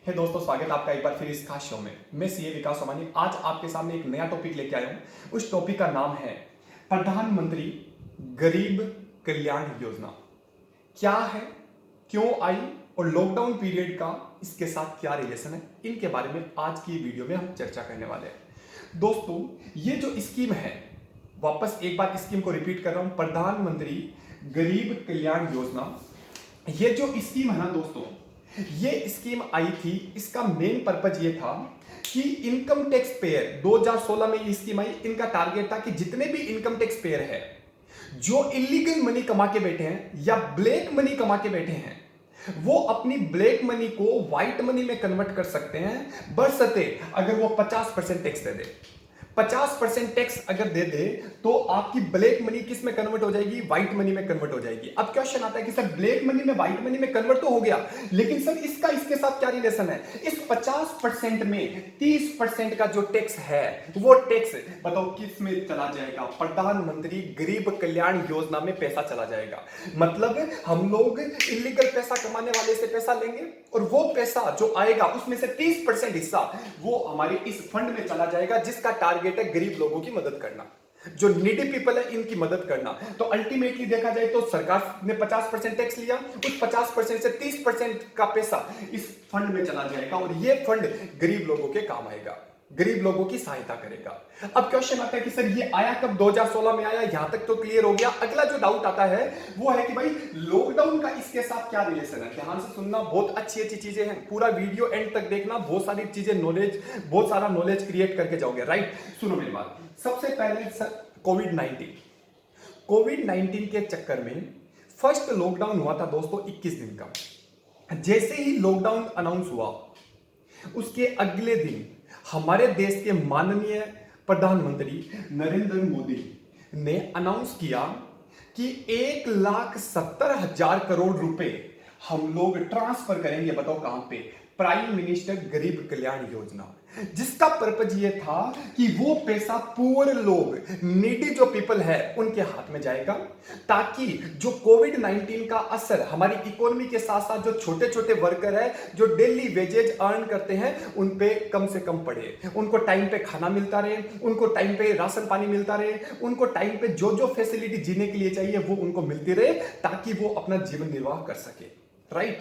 हे दोस्तों, स्वागत है आपका एक बार फिर इस खास शो में। मैं सीए विकास सोमानी आज आपके सामने एक नया टॉपिक लेके आया हूं। उस टॉपिक का नाम है प्रधानमंत्री गरीब कल्याण योजना। क्या है, क्यों आई और लॉकडाउन पीरियड का इसके साथ क्या रिलेशन है, इनके बारे में आज की वीडियो में हम चर्चा करने वाले हैं। दोस्तों, ये जो स्कीम है, वापस एक बार स्कीम को रिपीट कर रहा हूं, प्रधानमंत्री गरीब कल्याण योजना। ये जो स्कीम है ना दोस्तों, ये स्कीम आई थी, इसका मेन पर्पज ये था कि इनकम टैक्स पेयर 2016 में ये स्कीम आई। इनका टारगेट था कि जितने भी इनकम टैक्स पेयर है जो इलीगल मनी कमा के बैठे हैं या ब्लैक मनी कमा के बैठे हैं, वो अपनी ब्लैक मनी को व्हाइट मनी में कन्वर्ट कर सकते हैं, बशर्ते अगर वो 50% टैक्स दे दे। 50% टैक्स अगर दे दे तो आपकी ब्लैक मनी किस में कन्वर्ट हो जाएगी? व्हाइट मनी में कन्वर्ट हो जाएगी। अब क्वेश्चन आता है कि सर ब्लैक मनी में व्हाइट मनी में कन्वर्ट तो हो गया, लेकिन सर इसका इसके साथ क्या रिलेशन है? इस 50% में 30% का जो टैक्स है वो टैक्स बताओ किस में चला जाएगा? प्रधानमंत्री गरीब कल्याण योजना में पैसा चला जाएगा। मतलब हम लोग इलीगल पैसा कमाने वाले से पैसा लेंगे और वो पैसा जो आएगा उसमें से 30% हिस्सा वो हमारे इस फंड में चला जाएगा, जिसका टारगेट है गरीब लोगों की मदद करना, जो नीडी पीपल है इनकी मदद करना। तो अल्टीमेटली देखा जाए तो सरकार ने 50% टैक्स लिया, उस 50% से 30% का पैसा इस फंड में चला जाएगा और ये फंड गरीब लोगों के काम आएगा, गरीब लोगों की सहायता करेगा। अब क्वेश्चन आता है कि सर ये आया कब? 2016 में आया, यहां तक तो क्लियर हो गया। अगला जो डाउट आता है वो है कि भाई लॉकडाउन का इसके साथ क्या रिलेशन है? ध्यान से सुनना, बहुत अच्छी अच्छी चीजें हैं, पूरा वीडियो एंड तक देखना, बहुत सारी चीजें नॉलेज, बहुत सारा नॉलेज क्रिएट करके जाओगे। राइट, सुनो मेरी बात। सबसे पहले सर कोविड 19 के चक्कर में फर्स्ट लॉकडाउन हुआ था दोस्तों 21 दिन का। जैसे ही लॉकडाउन अनाउंस हुआ उसके अगले दिन हमारे देश के माननीय प्रधानमंत्री नरेंद्र मोदी ने अनाउंस किया कि 1,70,000 करोड़ रुपए हम लोग ट्रांसफर करेंगे। बताओ कहां पे? प्राइम मिनिस्टर गरीब कल्याण योजना, जिसका पर्पज ये था कि वो पैसा पुअर लोग, नीडी जो पीपल है उनके हाथ में जाएगा, ताकि जो कोविड 19 का असर हमारी इकोनॉमी के साथ साथ जो छोटे छोटे वर्कर है जो डेली वेजेज अर्न करते हैं उन पे कम से कम पड़े, उनको टाइम पे खाना मिलता रहे, उनको टाइम पे राशन पानी मिलता रहे, उनको टाइम पे जो जो फैसिलिटी जीने के लिए चाहिए वो उनको मिलती रहे, ताकि वो अपना जीवन निर्वाह कर सके। राइट।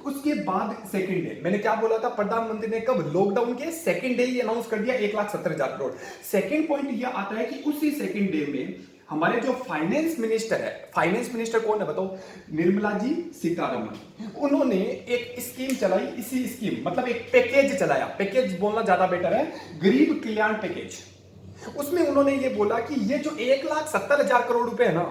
उसके बाद सेकंड डे, मैंने क्या बोला था? प्रधानमंत्री ने कब? लॉकडाउन के सेकंड डे ही अनाउंस कर दिया 1,70,000 करोड़। सेकंड पॉइंट यह आता है कि उसी सेकंड डे में हमारे जो फाइनेंस मिनिस्टर है, फाइनेंस मिनिस्टर कौन है बताओ? निर्मला जी सीतारमण। उन्होंने एक स्कीम चलाई, इसी स्कीम मतलब एक पैकेज चलाया, पैकेज बोलना ज्यादा बेटर है, गरीब कल्याण पैकेज। उसमें उन्होंने ये बोला कि ये जो 1,70,000 करोड़ रुपए है ना,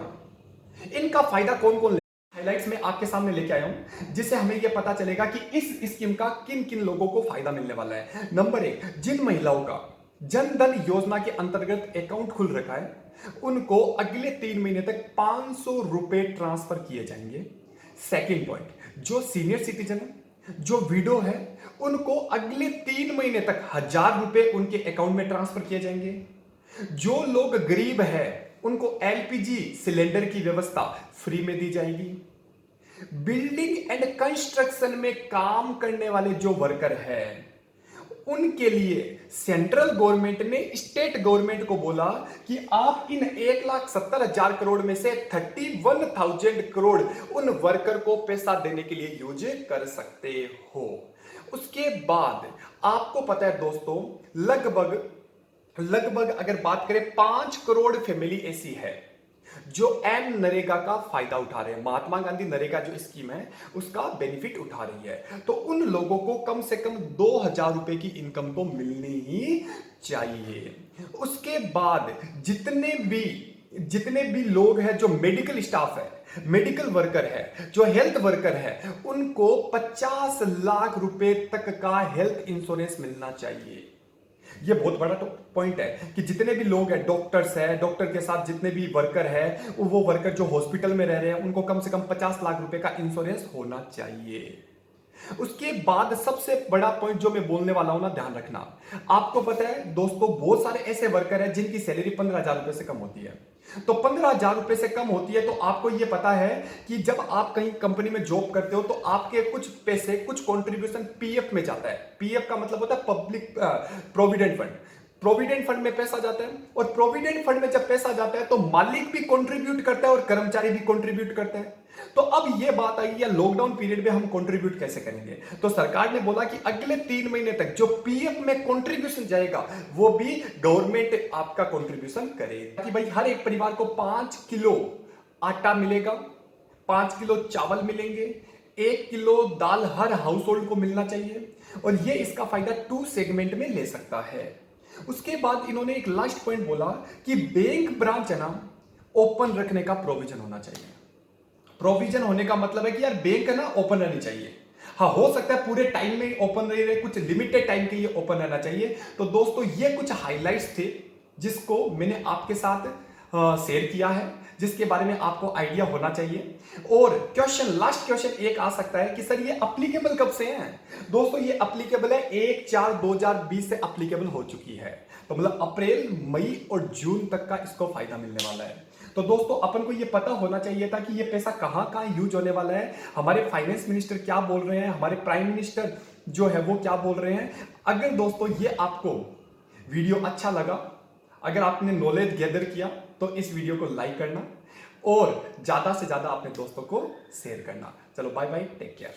इनका फायदा कौन कौन, हाइलाइट्स में आपके सामने लेके आया हूं, जिससे हमें यह पता चलेगा कि इस स्कीम का किन किन लोगों को फायदा मिलने वाला है। नंबर 1, जिन महिलाओं का जन धन योजना के अंतर्गत अकाउंट खुल रखा है उनको अगले 3 महीने तक 500 रुपए ट्रांसफर किए जाएंगे। सेकेंड पॉइंट, जो सीनियर सिटीजन है, जो विडो है, उनको अगले 3 महीने तक 1,000 रुपए उनके अकाउंट में ट्रांसफर किए जाएंगे। जो लोग गरीब है उनको एलपीजी सिलेंडर की व्यवस्था फ्री में दी जाएगी। बिल्डिंग एंड कंस्ट्रक्शन में काम करने वाले जो वर्कर हैं उनके लिए सेंट्रल गवर्नमेंट ने स्टेट गवर्नमेंट को बोला कि आप इन 1,70,000 करोड़ में से 31,000 करोड़ उन वर्कर को पैसा देने के लिए यूज कर सकते हो। उसके बाद आपको पता है दोस्तों, लगभग अगर बात करें 5 करोड़ फैमिली ऐसी है जो एम नरेगा का फायदा उठा रहे हैं, महात्मा गांधी नरेगा जो स्कीम है उसका बेनिफिट उठा रही है। तो उन लोगों को कम से कम 2,000 रुपए की इनकम तो मिलनी ही चाहिए। उसके बाद जितने भी लोग हैं, जो मेडिकल स्टाफ है, मेडिकल वर्कर है, जो हेल्थ वर्कर है, उनको 50 लाख रुपए तक का हेल्थ इंश्योरेंस मिलना चाहिए। ये बहुत बड़ा पॉइंट है कि जितने भी लोग हैं, डॉक्टर्स हैं, डॉक्टर के साथ जितने भी वर्कर हैं, वो वर्कर जो हॉस्पिटल में रह रहे हैं उनको कम से कम 50 लाख रुपए का इंश्योरेंस होना चाहिए। उसके बाद सबसे बड़ा पॉइंट जो मैं बोलने वाला हूं ना, ध्यान रखना। आपको पता है दोस्तों, बहुत सारे ऐसे वर्कर हैं जिनकी सैलरी 15,000 रुपए से कम होती है। तो 15,000 रुपए से कम होती है तो आपको यह पता है कि जब आप कहीं कंपनी में जॉब करते हो तो आपके कुछ पैसे, कुछ कंट्रीब्यूशन पीएफ में जाता है। पीएफ का मतलब होता है public provident fund. Provident fund में पैसा जाता है, और प्रोविडेंट फंड में जब पैसा जाता है तो मालिक भी कंट्रीब्यूट करता है और कर्मचारी भी कंट्रीब्यूट करते हैं। तो अब यह बात आई है, लॉकडाउन पीरियड में हम कंट्रीब्यूट कैसे करेंगे? तो सरकार ने बोला कि अगले 3 महीने तक जो पीएफ में कंट्रीब्यूशन जाएगा वो भी गवर्नमेंट आपका कंट्रीब्यूशन करेगा, कि भाई हर एक परिवार को 5 किलो आटा मिलेगा, 5 किलो चावल मिलेंगे, 1 किलो दाल हर हाउस होल्ड को मिलना चाहिए, और ये इसका फायदा 2 सेगमेंट में ले सकता है। उसके बाद इन्होंने एक लास्ट पॉइंट बोला कि बैंक ब्रांच है ना, ओपन रखने का प्रोविजन होना चाहिए। प्रोविजन होने का मतलब है कि यार बैंक है ना ओपन रहनी चाहिए। हाँ, हो सकता है पूरे टाइम में ओपन नहीं रहे, कुछ लिमिटेड टाइम के लिए ओपन रहना चाहिए। तो दोस्तों ये कुछ हाइलाइट्स थे जिसको मैंने आपके साथ शेयर किया है, जिसके बारे में आपको आइडिया होना चाहिए। और क्वेश्चन, लास्ट क्वेश्चन एक आ सकता है कि सर ये अप्लीकेबल कब से है? दोस्तों ये अप्लीकेबल है 1/4/2020 से अप्लीकेबल हो चुकी है। तो मतलब अप्रैल, मई और जून तक का इसको फायदा मिलने वाला है। तो दोस्तों अपन को ये पता होना चाहिए था कि ये पैसा कहां कहां यूज होने वाला है, हमारे फाइनेंस मिनिस्टर क्या बोल रहे हैं, हमारे प्राइम मिनिस्टर जो है वो क्या बोल रहे हैं। अगर दोस्तों ये आपको वीडियो अच्छा लगा, अगर आपने नॉलेज गैदर किया, तो इस वीडियो को लाइक करना और ज्यादा से ज्यादा अपने दोस्तों को शेयर करना। चलो बाय बाय, टेक केयर।